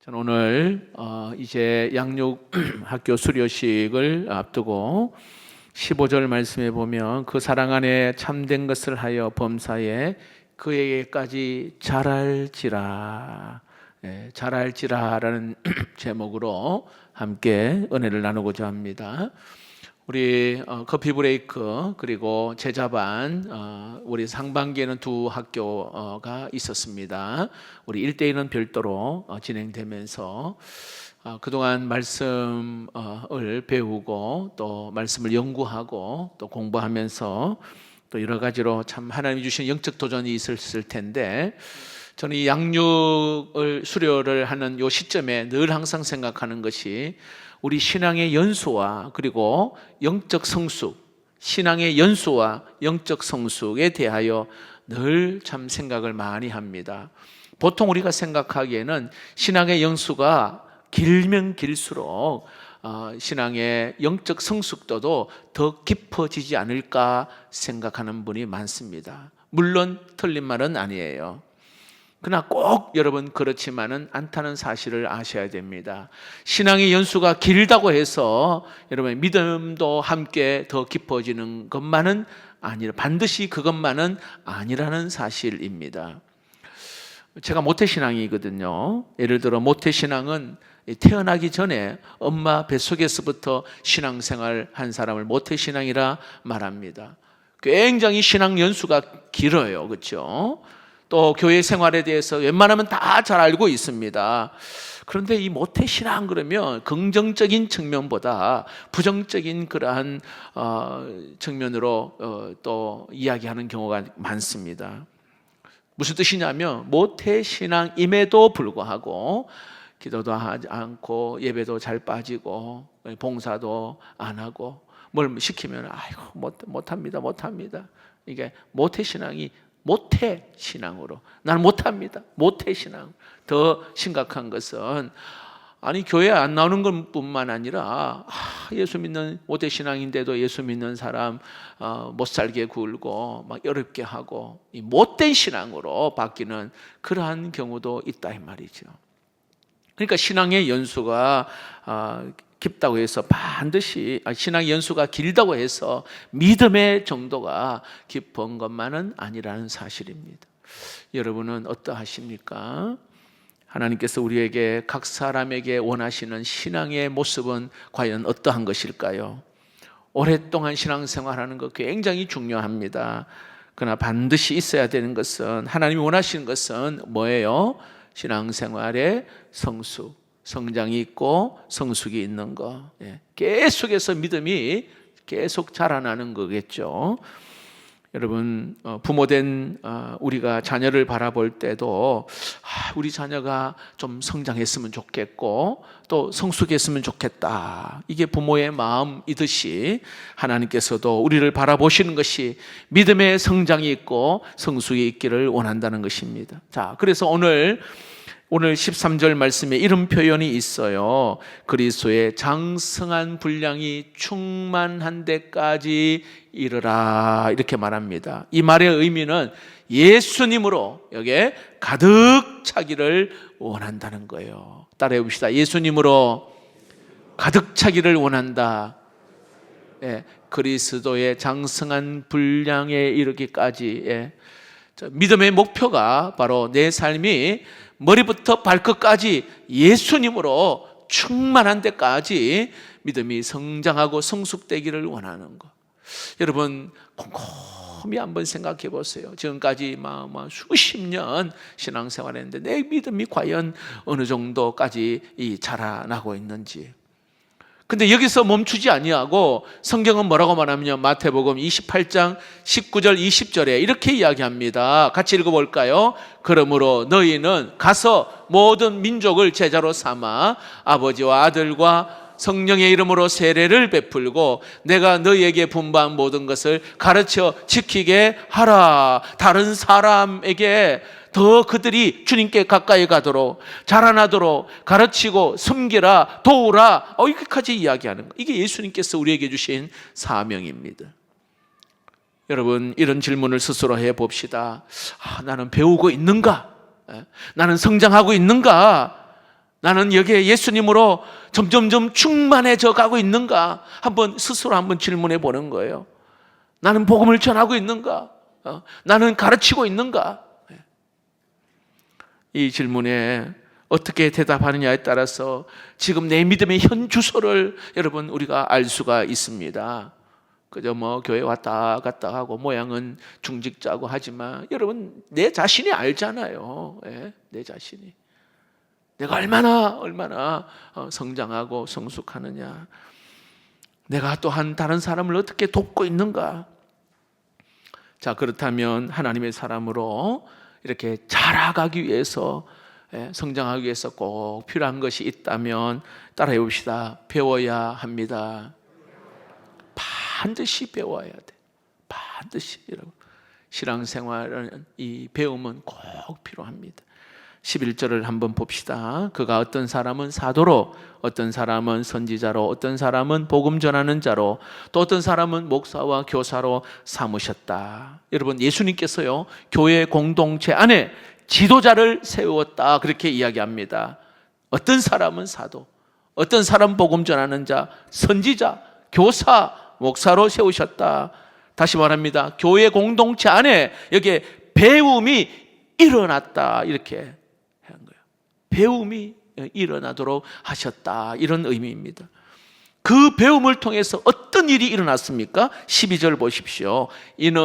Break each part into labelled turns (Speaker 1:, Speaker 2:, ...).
Speaker 1: 저는 오늘 이제 양육학교 수료식을 앞두고 15절 말씀에 보면 그 사랑 안에 참된 것을 하여 범사에 그에게까지 자랄지라, 자랄지라라는 제목으로 함께 은혜를 나누고자 합니다. 우리 커피 브레이크 그리고 제자반 우리 상반기에는 두 학교가 있었습니다. 우리 1대1은 별도로 진행되면서 그동안 말씀을 배우고 또 말씀을 연구하고 또 공부하면서 또 여러 가지로 참 하나님이 주신 영적 도전이 있었을 텐데, 저는 이 양육을 수료를 하는 이 시점에 늘 항상 생각하는 것이 우리 신앙의 연수와 그리고 영적 성숙, 신앙의 연수와 영적 성숙에 대하여 늘 참 생각을 많이 합니다. 보통 우리가 생각하기에는 신앙의 연수가 길면 길수록 신앙의 영적 성숙도도 더 깊어지지 않을까 생각하는 분이 많습니다. 물론 틀린 말은 아니에요. 그러나 꼭 여러분 그렇지만은 않다는 사실을 아셔야 됩니다. 신앙의 연수가 길다고 해서 여러분 믿음도 함께 더 깊어지는 것만은 아니라, 반드시 그것만은 아니라는 사실입니다. 제가 모태신앙이거든요. 예를 들어 모태신앙은 태어나기 전에 엄마 뱃속에서부터 신앙생활 한 사람을 모태신앙이라 말합니다. 굉장히 신앙 연수가 길어요. 그렇죠? 또 교회 생활에 대해서 웬만하면 다 잘 알고 있습니다. 그런데 이 모태신앙 그러면 긍정적인 측면보다 부정적인 그러한 측면으로 또 이야기하는 경우가 많습니다. 무슨 뜻이냐면 모태신앙임에도 불구하고 기도도 하지 않고 예배도 잘 빠지고 봉사도 안 하고 뭘 시키면 아이고 못합니다. 이게 모태신앙이 모태신앙으로, 나는 못합니다. 모태신앙. 더 심각한 것은 아니 교회 안 나오는 것뿐만 아니라 예수 믿는 모태신앙인데도 예수 믿는 사람 못 살게 굴고 막 어렵게 하고 이 못된 신앙으로 바뀌는 그러한 경우도 있다 이 말이죠. 그러니까 신앙의 연수가 깊다고 해서 반드시 신앙의 연수가 길다고 해서 믿음의 정도가 깊은 것만은 아니라는 사실입니다. 여러분은 어떠하십니까? 하나님께서 우리에게 각 사람에게 원하시는 신앙의 모습은 과연 어떠한 것일까요? 오랫동안 신앙생활하는 것 굉장히 중요합니다. 그러나 반드시 있어야 되는 것은, 하나님이 원하시는 것은 뭐예요? 신앙생활의 성숙, 성장이 있고 성숙이 있는 거, 계속해서 믿음이 계속 자라나는 거겠죠. 여러분 부모된 우리가 자녀를 바라볼 때도 우리 자녀가 좀 성장했으면 좋겠고 또 성숙했으면 좋겠다, 이게 부모의 마음이듯이 하나님께서도 우리를 바라보시는 것이 믿음의 성장이 있고 성숙이 있기를 원한다는 것입니다. 자, 그래서 오늘 13절 말씀에 이런 표현이 있어요. 그리스도의 장성한 분량이 충만한 데까지 이르라, 이렇게 말합니다. 이 말의 의미는 예수님으로 여기에 가득 차기를 원한다는 거예요. 따라해 봅시다. 예수님으로 가득 차기를 원한다. 그리스도의 장성한 분량에 이르기까지. 믿음의 목표가 바로 내 삶이 머리부터 발끝까지 예수님으로 충만한 데까지 믿음이 성장하고 성숙되기를 원하는 것. 여러분 곰곰이 한번 생각해 보세요. 지금까지 수십 년 신앙생활했는데 내 믿음이 과연 어느 정도까지 자라나고 있는지. 근데 여기서 멈추지 아니하고 성경은 뭐라고 말하면요, 마태복음 28장 19절 20절에 이렇게 이야기합니다. 같이 읽어볼까요? 그러므로 너희는 가서 모든 민족을 제자로 삼아 아버지와 아들과 성령의 이름으로 세례를 베풀고 내가 너희에게 분부한 모든 것을 가르쳐 지키게 하라. 다른 사람에게 더 그들이 주님께 가까이 가도록, 자라나도록 가르치고 섬기라, 도우라, 이렇게까지 이야기하는 거. 이게 예수님께서 우리에게 주신 사명입니다. 여러분 이런 질문을 스스로 해봅시다. 나는 배우고 있는가? 나는 성장하고 있는가? 나는 여기에 예수님으로 점점점 충만해져 가고 있는가? 스스로 한번 질문해 보는 거예요. 나는 복음을 전하고 있는가? 나는 가르치고 있는가? 이 질문에 어떻게 대답하느냐에 따라서 지금 내 믿음의 현 주소를 여러분 우리가 알 수가 있습니다. 그저 교회 왔다 갔다 하고 모양은 중직자고 하지만 여러분 내 자신이 알잖아요. 내 자신이. 내가 얼마나 성장하고 성숙하느냐. 내가 또한 다른 사람을 어떻게 돕고 있는가. 자, 그렇다면 하나님의 사람으로 이렇게 자라가기 위해서, 성장하기 위해서 꼭 필요한 것이 있다면 따라해 봅시다. 배워야 합니다. 반드시 배워야 돼. 반드시. 여러분, 신앙생활은 이 배움은 꼭 필요합니다. 11절을 한번 봅시다. 그가 어떤 사람은 사도로, 어떤 사람은 선지자로, 어떤 사람은 복음 전하는 자로, 또 어떤 사람은 목사와 교사로 삼으셨다. 여러분, 예수님께서요 교회 공동체 안에 지도자를 세웠다, 그렇게 이야기합니다. 어떤 사람은 사도, 어떤 사람 복음 전하는 자, 선지자, 교사, 목사로 세우셨다. 다시 말합니다. 교회 공동체 안에 여기에 배움이 일어났다, 이렇게 한 거예요. 배움이 일어나도록 하셨다, 이런 의미입니다. 그 배움을 통해서 어떤 일이 일어났습니까? 12절 보십시오. 이는,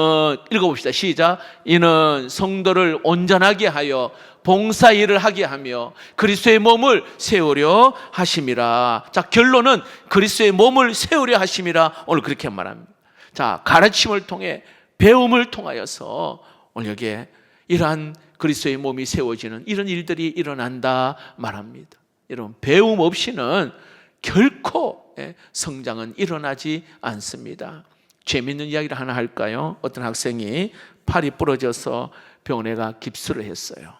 Speaker 1: 읽어봅시다. 시작. 이는 성도를 온전하게 하여 봉사 일을 하게 하며 그리스도의 몸을 세우려 하심이라. 자, 결론은 그리스도의 몸을 세우려 하심이라. 오늘 그렇게 말합니다. 자, 가르침을 통해 배움을 통하여서 오늘 여기에 이러한 그리스도의 몸이 세워지는 이런 일들이 일어난다 말합니다. 여러분, 배움 없이는 결코 성장은 일어나지 않습니다. 재미있는 이야기를 하나 할까요? 어떤 학생이 팔이 부러져서 병원에 가 깁스를 했어요.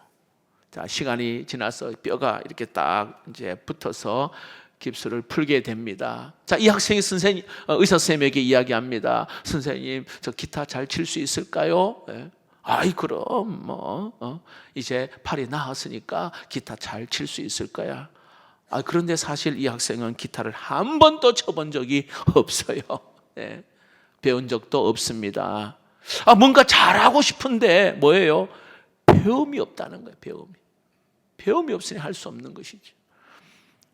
Speaker 1: 자, 시간이 지나서 뼈가 이렇게 딱 이제 붙어서 깁스를 풀게 됩니다. 자, 이 학생이 의사 선생님에게 이야기합니다. 선생님, 저 기타 잘 칠 수 있을까요? 아이, 그럼 이제 팔이 나았으니까 기타 잘 칠 수 있을 거야. 그런데 사실 이 학생은 기타를 한 번도 쳐본 적이 없어요. 배운 적도 없습니다. 뭔가 잘하고 싶은데 뭐예요? 배움이 없다는 거예요. 배움이 없으니 할 수 없는 것이죠.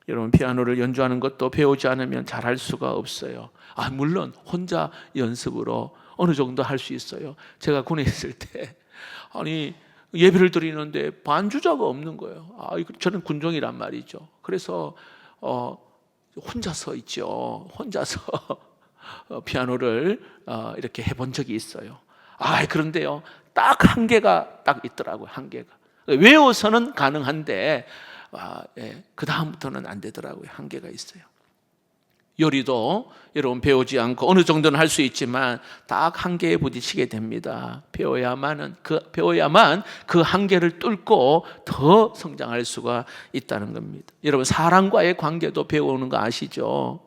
Speaker 1: 여러분, 피아노를 연주하는 것도 배우지 않으면 잘할 수가 없어요. 물론 혼자 연습으로 어느 정도 할 수 있어요. 제가 군에 있을 때 예배를 드리는데 반주자가 없는 거예요. 저는 군종이란 말이죠. 그래서 혼자서 있죠. 혼자서 피아노를 이렇게 해본 적이 있어요. 그런데요, 딱 한계가 딱 있더라고요. 한계가. 외워서는 가능한데 그 다음부터는 안 되더라고요. 한계가 있어요. 요리도 여러분 배우지 않고 어느 정도는 할 수 있지만 딱 한계에 부딪히게 됩니다. 배워야만 그 한계를 뚫고 더 성장할 수가 있다는 겁니다. 여러분, 사람과의 관계도 배우는 거 아시죠?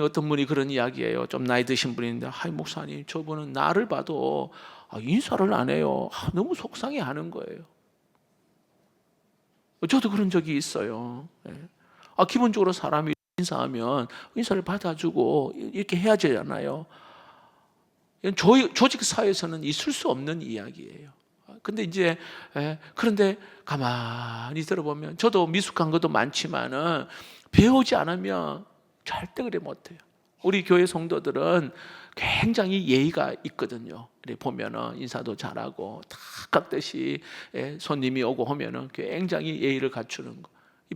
Speaker 1: 어떤 분이 그런 이야기예요. 좀 나이 드신 분인데, 목사님, 저분은 나를 봐도 인사를 안 해요. 너무 속상해하는 거예요. 저도 그런 적이 있어요. 기본적으로 사람이 인사하면 인사를 받아주고 이렇게 해야 되잖아요. 조직 사회에서는 있을 수 없는 이야기예요. 근데 그런데 가만히 들어보면 저도 미숙한 것도 많지만은 배우지 않으면 절대 그래 못해요. 우리 교회 성도들은 굉장히 예의가 있거든요. 보면은 인사도 잘하고 다 깍듯이 손님이 오고 하면은 굉장히 예의를 갖추는 거.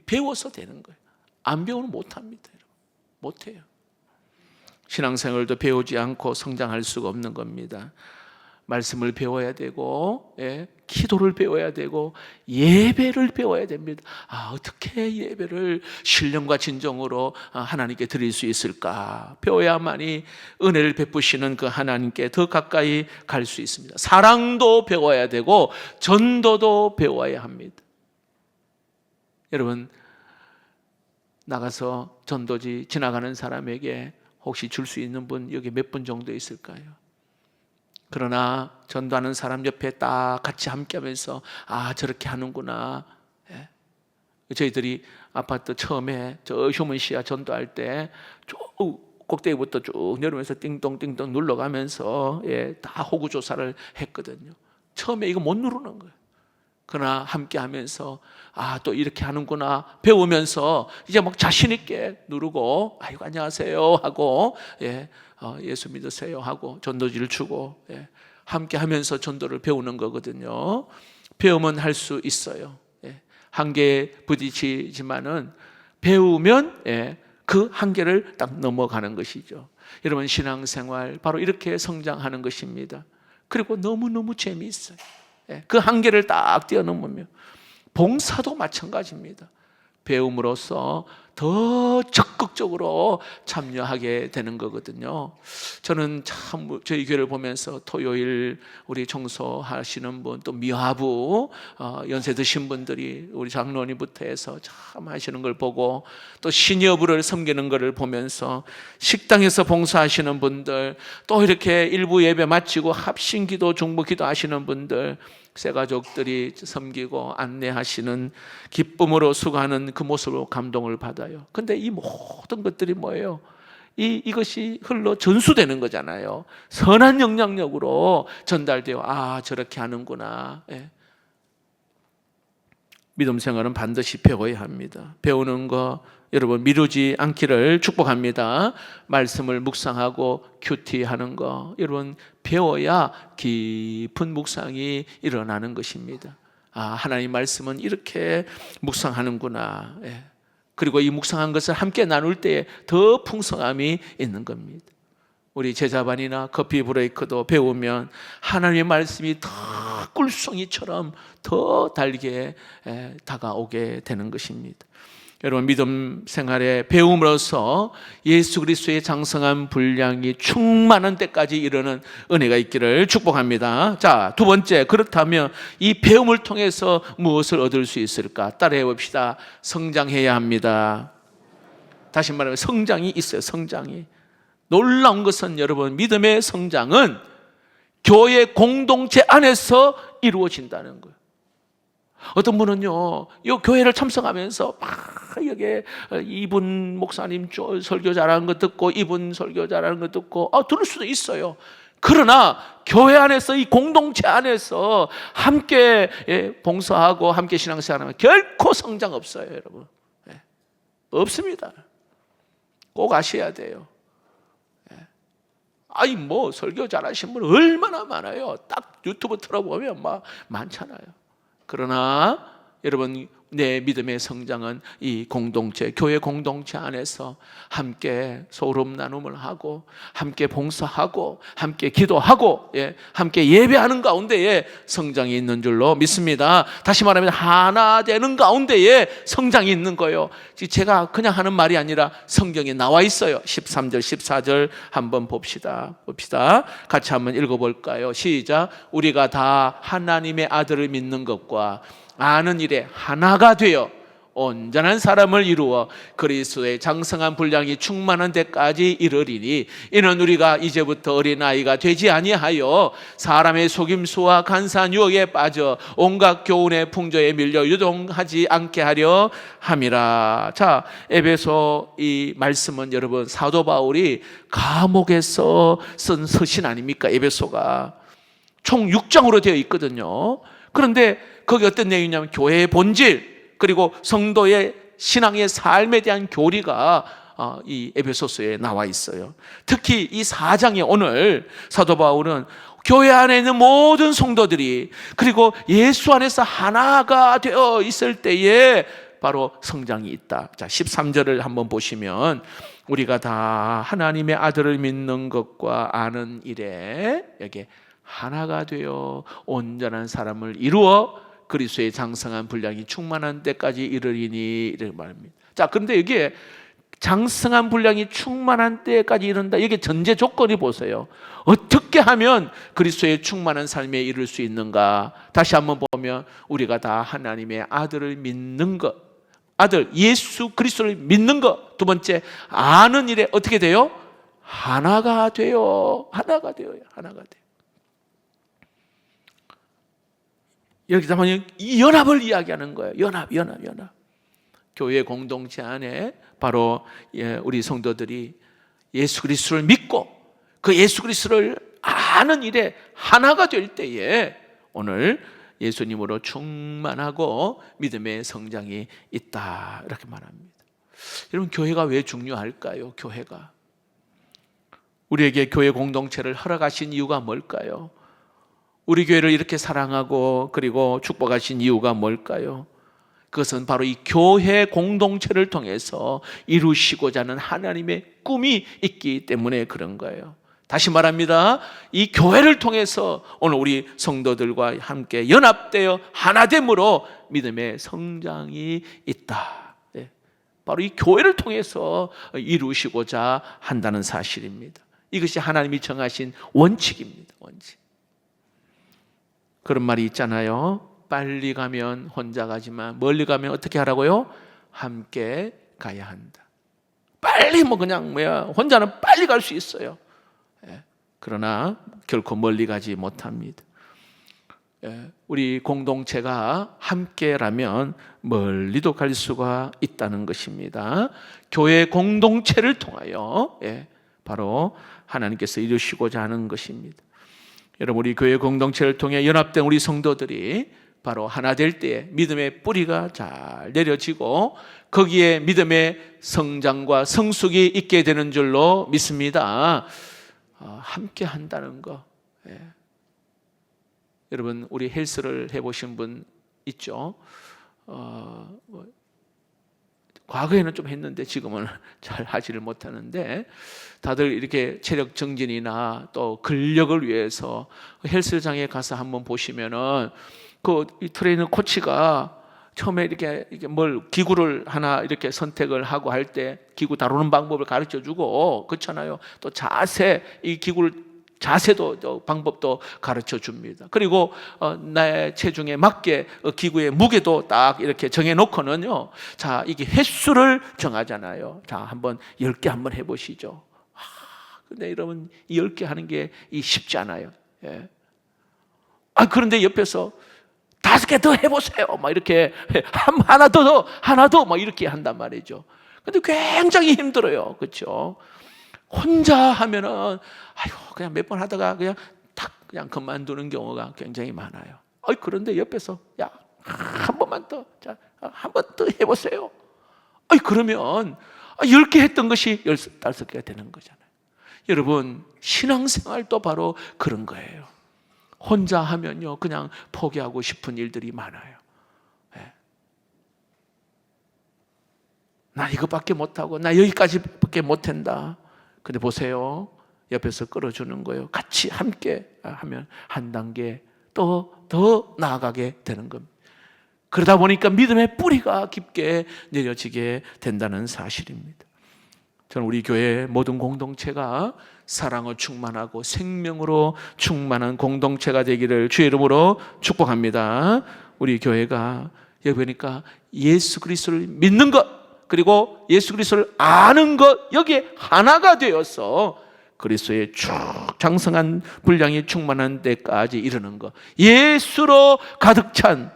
Speaker 1: 배워서 되는 거예요. 안 배우면 못합니다. 여러분. 못해요. 신앙생활도 배우지 않고 성장할 수가 없는 겁니다. 말씀을 배워야 되고, 기도를 배워야 되고, 예배를 배워야 됩니다. 어떻게 예배를 신령과 진정으로 하나님께 드릴 수 있을까? 배워야만이 은혜를 베푸시는 그 하나님께 더 가까이 갈 수 있습니다. 사랑도 배워야 되고, 전도도 배워야 합니다. 여러분, 나가서 전도지 지나가는 사람에게 혹시 줄 수 있는 분 여기 몇 분 정도 있을까요? 그러나 전도하는 사람 옆에 딱 같이 함께 하면서 저렇게 하는구나, 저희들이 아파트 처음에 저 휴먼시아 전도할 때 쭉 꼭대기부터 쭉 내려오면서 띵동띵동 눌러가면서 다 호구 조사를 했거든요. 처음에 이거 못 누르는 거예요. 그러나 함께 하면서 또 이렇게 하는구나 배우면서 이제 막 자신 있게 누르고 아이고 안녕하세요 하고 예수 믿으세요 하고 전도지를 주고 함께 하면서 전도를 배우는 거거든요. 배우면 할 수 있어요. 한계에 부딪히지만은 배우면 그 한계를 딱 넘어가는 것이죠. 여러분 신앙생활 바로 이렇게 성장하는 것입니다. 그리고 너무너무 재미있어요. 그 한계를 딱 뛰어넘으면 봉사도 마찬가지입니다. 배움으로써 더 적극적으로 참여하게 되는 거거든요. 저는 참 저희 교회를 보면서 토요일 우리 청소하시는 분, 또 미화부 연세 드신 분들이 우리 장로님부터 해서 참 하시는 걸 보고, 또 시니어부를 섬기는 것을 보면서 식당에서 봉사하시는 분들, 또 이렇게 일부 예배 마치고 합심기도 중보기도 하시는 분들, 새 가족들이 섬기고 안내하시는 기쁨으로 수고하는 그 모습으로 감동을 받아요. 근데 이 모든 것들이 뭐예요? 이것이 흘러 전수되는 거잖아요. 선한 영향력으로 전달되어 저렇게 하는구나. 믿음 생활은 반드시 배워야 합니다. 배우는 거 여러분 미루지 않기를 축복합니다. 말씀을 묵상하고 큐티하는 거 여러분 배워야 깊은 묵상이 일어나는 것입니다. 하나님 말씀은 이렇게 묵상하는구나. 그리고 이 묵상한 것을 함께 나눌 때에 더 풍성함이 있는 겁니다. 우리 제자반이나 커피 브레이크도 배우면 하나님의 말씀이 더 꿀송이처럼 더 달게 다가오게 되는 것입니다. 여러분 믿음 생활의 배움으로써 예수 그리스도의 장성한 분량이 충만한 때까지 이르는 은혜가 있기를 축복합니다. 자, 두 번째, 그렇다면 이 배움을 통해서 무엇을 얻을 수 있을까? 따라해 봅시다. 성장해야 합니다. 다시 말하면 성장이 있어요. 성장이. 놀라운 것은 여러분 믿음의 성장은 교회 공동체 안에서 이루어진다는 거예요. 어떤 분은요, 이 교회를 참석하면서 막 여기 이분 목사님 설교 잘하는 거 듣고 이분 설교 잘하는 거 듣고 들을 수도 있어요. 그러나 교회 안에서 이 공동체 안에서 함께 봉사하고 함께 신앙생활하면 결코 성장 없어요, 여러분. 없습니다. 꼭 아셔야 돼요. 설교 잘하신 분 얼마나 많아요. 딱 유튜브 틀어보면 막 많잖아요. 그러나 여러분 내 믿음의 성장은 이 공동체, 교회 공동체 안에서 함께 소름 나눔을 하고 함께 봉사하고 함께 기도하고 함께 예배하는 가운데에 성장이 있는 줄로 믿습니다. 다시 말하면 하나 되는 가운데에 성장이 있는 거예요. 제가 그냥 하는 말이 아니라 성경에 나와 있어요. 13절 14절 한번 봅시다. 같이 한번 읽어볼까요? 시작. 우리가 다 하나님의 아들을 믿는 것과 아는 일에 하나가 되어 온전한 사람을 이루어 그리스도의 장성한 분량이 충만한 데까지 이르리니 이는 우리가 이제부터 어린아이가 되지 아니하여 사람의 속임수와 간사한 유혹에 빠져 온갖 교훈의 풍조에 밀려 유동하지 않게 하려 함이라. 자, 에베소 이 말씀은 여러분 사도 바울이 감옥에서 쓴 서신 아닙니까? 에베소가 총 6장으로 되어 있거든요. 그런데 거기 어떤 내용이냐면 교회의 본질 그리고 성도의 신앙의 삶에 대한 교리가 이 에베소서에 나와 있어요. 특히 이 4장에 오늘 사도 바울은 교회 안에 있는 모든 성도들이 그리고 예수 안에서 하나가 되어 있을 때에 바로 성장이 있다. 자, 13절을 한번 보시면 우리가 다 하나님의 아들을 믿는 것과 아는 일에 여기 하나가 되어 온전한 사람을 이루어 그리스도의 장성한 분량이 충만한 때까지 이르리니 이렇게 말합니다. 자, 그런데 여기에 장성한 분량이 충만한 때까지 이른다. 이게 전제 조건이 보세요. 어떻게 하면 그리스도의 충만한 삶에 이를 수 있는가? 다시 한번 보면 우리가 다 하나님의 아들을 믿는 것, 아들 예수 그리스도를 믿는 것. 두 번째 아는 일에 어떻게 돼요? 하나가 돼요. 하나가 돼요. 여기서 이 연합을 이야기하는 거예요. 연합. 교회 공동체 안에 바로 우리 성도들이 예수 그리스도를 믿고 그 예수 그리스도를 아는 일에 하나가 될 때에 오늘 예수님으로 충만하고 믿음의 성장이 있다, 이렇게 말합니다. 여러분, 교회가 왜 중요할까요? 교회가 우리에게 교회 공동체를 허락하신 이유가 뭘까요? 우리 교회를 이렇게 사랑하고 그리고 축복하신 이유가 뭘까요? 그것은 바로 이 교회 공동체를 통해서 이루시고자 하는 하나님의 꿈이 있기 때문에 그런 거예요. 다시 말합니다. 이 교회를 통해서 오늘 우리 성도들과 함께 연합되어 하나됨으로 믿음의 성장이 있다. 바로 이 교회를 통해서 이루시고자 한다는 사실입니다. 이것이 하나님이 정하신 원칙입니다. 원칙. 그런 말이 있잖아요. 빨리 가면 혼자 가지만 멀리 가면 어떻게 하라고요? 함께 가야 한다. 빨리 그냥 혼자는 빨리 갈 수 있어요. 그러나 결코 멀리 가지 못합니다. 우리 공동체가 함께라면 멀리도 갈 수가 있다는 것입니다. 교회 공동체를 통하여 바로 하나님께서 이루시고자 하는 것입니다. 여러분, 우리 교회 공동체를 통해 연합된 우리 성도들이 바로 하나 될 때에 믿음의 뿌리가 잘 내려지고 거기에 믿음의 성장과 성숙이 있게 되는 줄로 믿습니다. 함께 한다는 거. 여러분, 우리 헬스를 해보신 분 있죠? 과거에는 좀 했는데 지금은 잘 하지를 못하는데, 다들 이렇게 체력 증진이나 또 근력을 위해서 헬스장에 가서 한번 보시면은 이 트레이너 코치가 처음에 이렇게 기구를 하나 이렇게 선택을 하고 할 때 기구 다루는 방법을 가르쳐 주고, 그렇잖아요. 또 이 기구를 자세도 방법도 가르쳐 줍니다. 그리고 나의 체중에 맞게 기구의 무게도 딱 이렇게 정해 놓고는요, 자, 이게 횟수를 정하잖아요. 자, 한번 10개 한번 해보시죠. 근데 여러분, 이 10개 하는 게 쉽지 않아요. 그런데 옆에서 5개 더 해보세요. 이렇게 하나 더 이렇게 한단 말이죠. 근데 굉장히 힘들어요. 그렇죠? 혼자 하면은 그냥 몇 번 하다가 그냥 그만두는 경우가 굉장히 많아요. 그런데 옆에서 한 번만 더, 한 번 더 해보세요. 그러면 10개 했던 것이 15개가 되는 거잖아요. 여러분, 신앙생활도 바로 그런 거예요. 혼자 하면요, 그냥 포기하고 싶은 일들이 많아요. 나 이것밖에 못하고 나 여기까지밖에 못한다. 근데 보세요, 옆에서 끌어주는 거예요. 같이 함께 하면 한 단계 더 나아가게 되는 겁니다. 그러다 보니까 믿음의 뿌리가 깊게 내려지게 된다는 사실입니다. 저는 우리 교회 모든 공동체가 사랑으로 충만하고 생명으로 충만한 공동체가 되기를 주의 이름으로 축복합니다. 우리 교회가 여기 보니까 예수 그리스도를 믿는 것, 그리고 예수 그리스도를 아는 것, 여기에 하나가 되어서 그리스도의 쭉 장성한 분량이 충만한 데까지 이르는 것, 예수로 가득 찬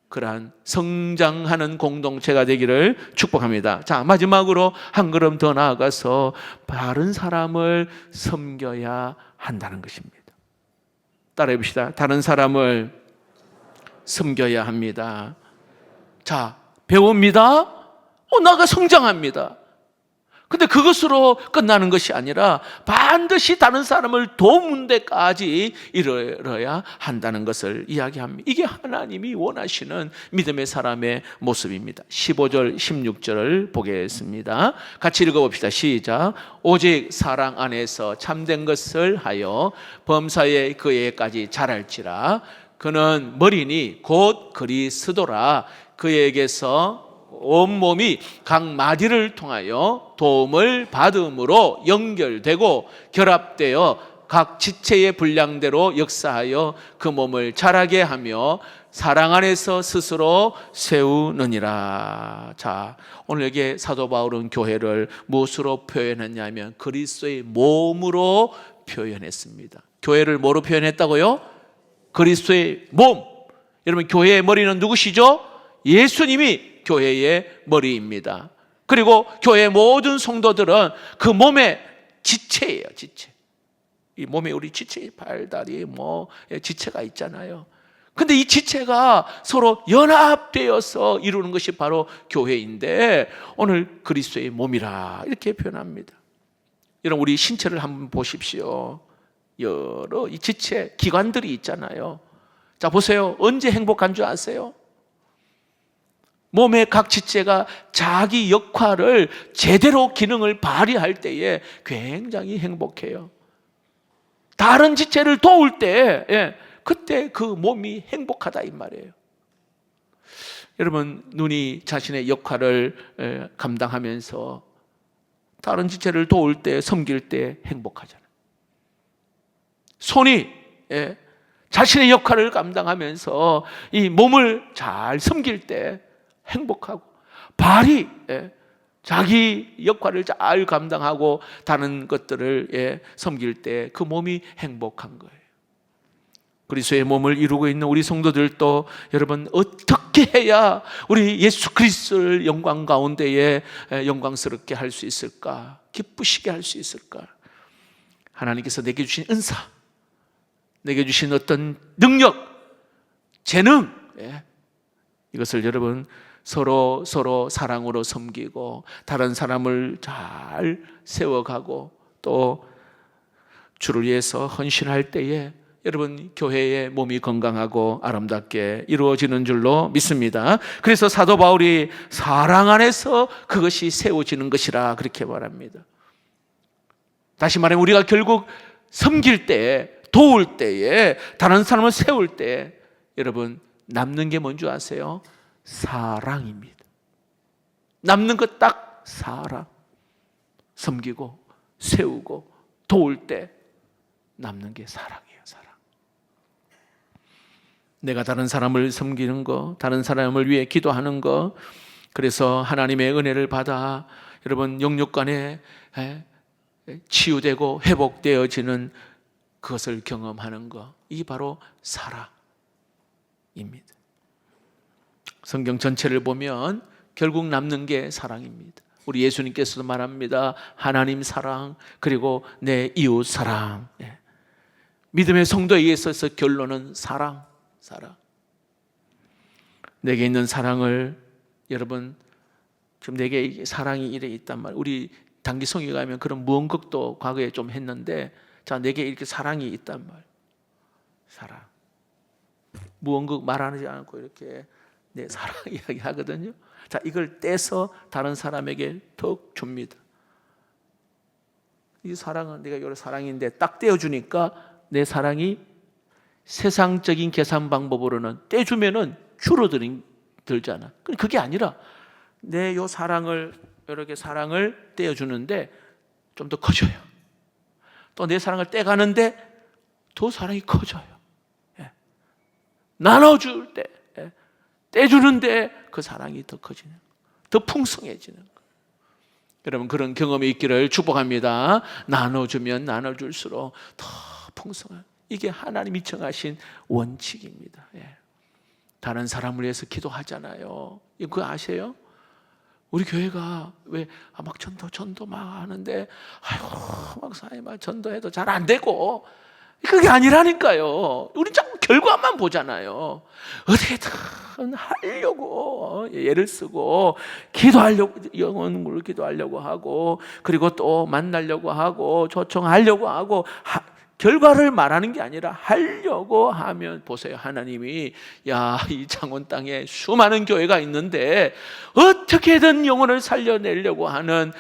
Speaker 1: 그러한 성장하는 공동체가 되기를 축복합니다. 자, 마지막으로 한 걸음 더 나아가서 다른 사람을 섬겨야 한다는 것입니다. 따라해 봅시다. 다른 사람을 섬겨야 합니다. 자, 배웁니다. 나가 성장합니다. 근데 그것으로 끝나는 것이 아니라 반드시 다른 사람을 도우는 데까지 이르러야 한다는 것을 이야기합니다. 이게 하나님이 원하시는 믿음의 사람의 모습입니다. 15절, 16절을 보겠습니다. 같이 읽어봅시다. 시작. 오직 사랑 안에서 참된 것을 하여 범사에 그에게까지 자랄지라. 그는 머리니 곧 그리스도라. 그에게서 온몸이 각 마디를 통하여 도움을 받음으로 연결되고 결합되어 각 지체의 분량대로 역사하여 그 몸을 자라게 하며 사랑 안에서 스스로 세우느니라. 자, 오늘 여기 사도 바울은 교회를 무엇으로 표현했냐면 그리스도의 몸으로 표현했습니다. 교회를 뭐로 표현했다고요? 그리스도의 몸. 여러분, 교회의 머리는 누구시죠? 예수님이 교회의 머리입니다. 그리고 교회의 모든 성도들은 그 몸의 지체예요. 지체. 이 몸에 우리 지체, 발, 다리, 지체가 있잖아요. 근데 이 지체가 서로 연합되어서 이루는 것이 바로 교회인데, 오늘 그리스도의 몸이라 이렇게 표현합니다. 여러분, 우리 신체를 한번 보십시오. 여러 이 지체, 기관들이 있잖아요. 자, 보세요. 언제 행복한 줄 아세요? 몸의 각 지체가 자기 역할을 제대로 기능을 발휘할 때에 굉장히 행복해요. 다른 지체를 도울 때, 그때 그 몸이 행복하다 이 말이에요. 여러분, 눈이 자신의 역할을 감당하면서 다른 지체를 도울 때, 섬길 때 행복하잖아요. 손이 자신의 역할을 감당하면서 이 몸을 잘 섬길 때 행복하고, 발이 자기 역할을 잘 감당하고 다른 것들을 섬길 때 그 몸이 행복한 거예요. 그리스도의 몸을 이루고 있는 우리 성도들도 여러분, 어떻게 해야 우리 예수 그리스도를 영광 가운데에 영광스럽게 할 수 있을까? 기쁘시게 할 수 있을까? 하나님께서 내게 주신 은사, 내게 주신 어떤 능력, 재능, 이것을 여러분 서로 사랑으로 섬기고 다른 사람을 잘 세워가고 또 주를 위해서 헌신할 때에 여러분, 교회의 몸이 건강하고 아름답게 이루어지는 줄로 믿습니다. 그래서 사도 바울이 사랑 안에서 그것이 세워지는 것이라 그렇게 말합니다. 다시 말하면 우리가 결국 섬길 때, 도울 때에, 다른 사람을 세울 때 여러분, 남는 게 뭔지 아세요? 사랑입니다. 남는 것 딱 사랑. 섬기고 세우고 도울 때 남는 게 사랑이에요. 사랑. 내가 다른 사람을 섬기는 거, 다른 사람을 위해 기도하는 거, 그래서 하나님의 은혜를 받아 여러분 영육간에 치유되고 회복되어지는 그것을 경험하는 거, 이게 바로 사랑입니다. 성경 전체를 보면 결국 남는 게 사랑입니다. 우리 예수님께서도 말합니다. 하나님 사랑, 그리고 내 이웃 사랑. 믿음의 성도에 있어서 결론은 사랑. 내게 있는 사랑을 여러분, 지금 내게 사랑이 이래 있단 말이에요. 우리 단기성에 가면 그런 무언극도 과거에 좀 했는데, 자, 내게 이렇게 사랑이 있단 말이에요. 사랑. 무언극 말하지 않고 이렇게 내 사랑 이야기 하거든요. 자, 이걸 떼서 다른 사람에게 더 줍니다. 이 사랑은 내가 이런 사랑인데 딱 떼어주니까 내 사랑이 세상적인 계산 방법으로는 떼주면은 줄어들잖아. 그게 아니라 내 요 사랑을, 이렇게 사랑을 떼어주는데 좀 더 커져요. 또 내 사랑을 떼가는데 더 사랑이 커져요. 나눠줄 때, 떼주는데 그 사랑이 더 커지는 거, 더 풍성해지는 거. 여러분, 그런 경험이 있기를 축복합니다. 나눠주면 나눠줄수록 더 풍성한, 이게 하나님이 정하신 원칙입니다. 다른 사람을 위해서 기도하잖아요. 그거 아세요? 우리 교회가 왜 막 전도 막 하는데, 아이고 막사님 전도해도 잘 안 되고, 그게 아니라니까요. 우리 자꾸 결과만 보잖아요. 어떻게든 하려고 애를 쓰고 기도하려고, 영혼을 기도하려고 하고, 그리고 또 만나려고 하고 초청하려고 하고, 결과를 말하는 게 아니라 하려고 하면, 보세요, 하나님이 이 창원 땅에 수많은 교회가 있는데 어떻게든 영혼을 살려내려고 하는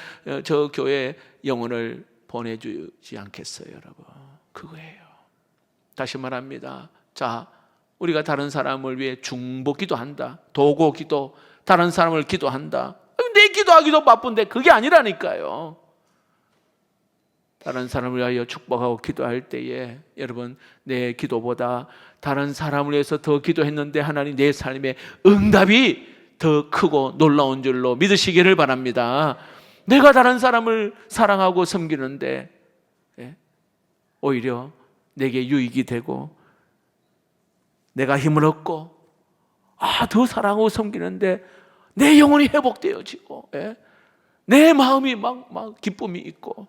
Speaker 1: 저 교회 영혼을 보내주지 않겠어요, 여러분? 그거예요. 다시 말합니다. 자, 우리가 다른 사람을 위해 중보 기도한다, 도고 기도, 다른 사람을 기도한다. 내 기도하기도 바쁜데 그게 아니라니까요. 다른 사람을 위하여 축복하고 기도할 때에 여러분, 내 기도보다 다른 사람을 위해서 더 기도했는데 하나님 내 삶의 응답이 더 크고 놀라운 줄로 믿으시기를 바랍니다. 내가 다른 사람을 사랑하고 섬기는데 오히려 내게 유익이 되고 내가 힘을 얻고 더 사랑하고 섬기는데 내 영혼이 회복되어지고, 예? 내 마음이 막 기쁨이 있고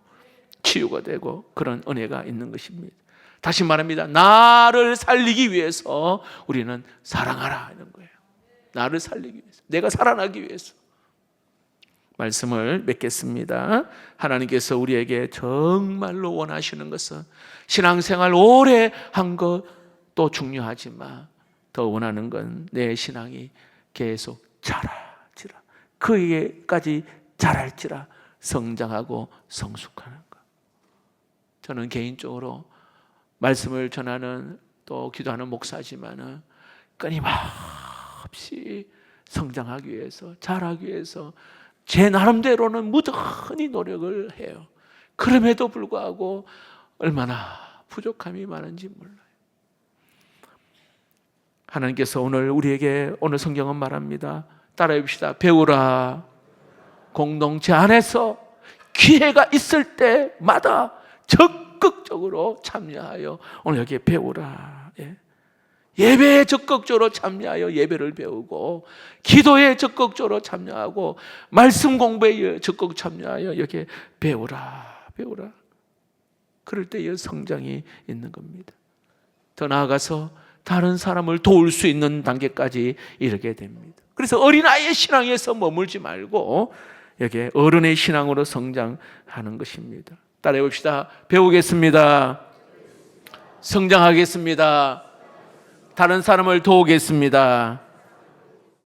Speaker 1: 치유가 되고 그런 은혜가 있는 것입니다. 다시 말합니다. 나를 살리기 위해서 우리는 사랑하라 이런 거예요. 나를 살리기 위해서, 내가 살아나기 위해서. 말씀을 맺겠습니다. 하나님께서 우리에게 정말로 원하시는 것은 신앙생활 오래 한 것도 중요하지만 더 원하는 건 내 신앙이 계속 자라지라, 그에게까지 자랄지라, 성장하고 성숙하는 것. 저는 개인적으로 말씀을 전하는 또 기도하는 목사지만은 끊임없이 성장하기 위해서, 자라기 위해서 제 나름대로는 무던히 노력을 해요. 그럼에도 불구하고 얼마나 부족함이 많은지 몰라요. 하나님께서 오늘 우리에게, 오늘 성경은 말합니다. 따라해 봅시다. 배우라. 공동체 안에서 기회가 있을 때마다 적극적으로 참여하여, 오늘 여기에 배우라. 예배에 적극적으로 참여하여 예배를 배우고, 기도에 적극적으로 참여하고, 말씀 공부에 적극 참여하여 여기에 배우라. 그럴 때의 성장이 있는 겁니다. 더 나아가서 다른 사람을 도울 수 있는 단계까지 이르게 됩니다. 그래서 어린아이의 신앙에서 머물지 말고 여기에 어른의 신앙으로 성장하는 것입니다. 따라해 봅시다. 배우겠습니다. 성장하겠습니다. 다른 사람을 도우겠습니다.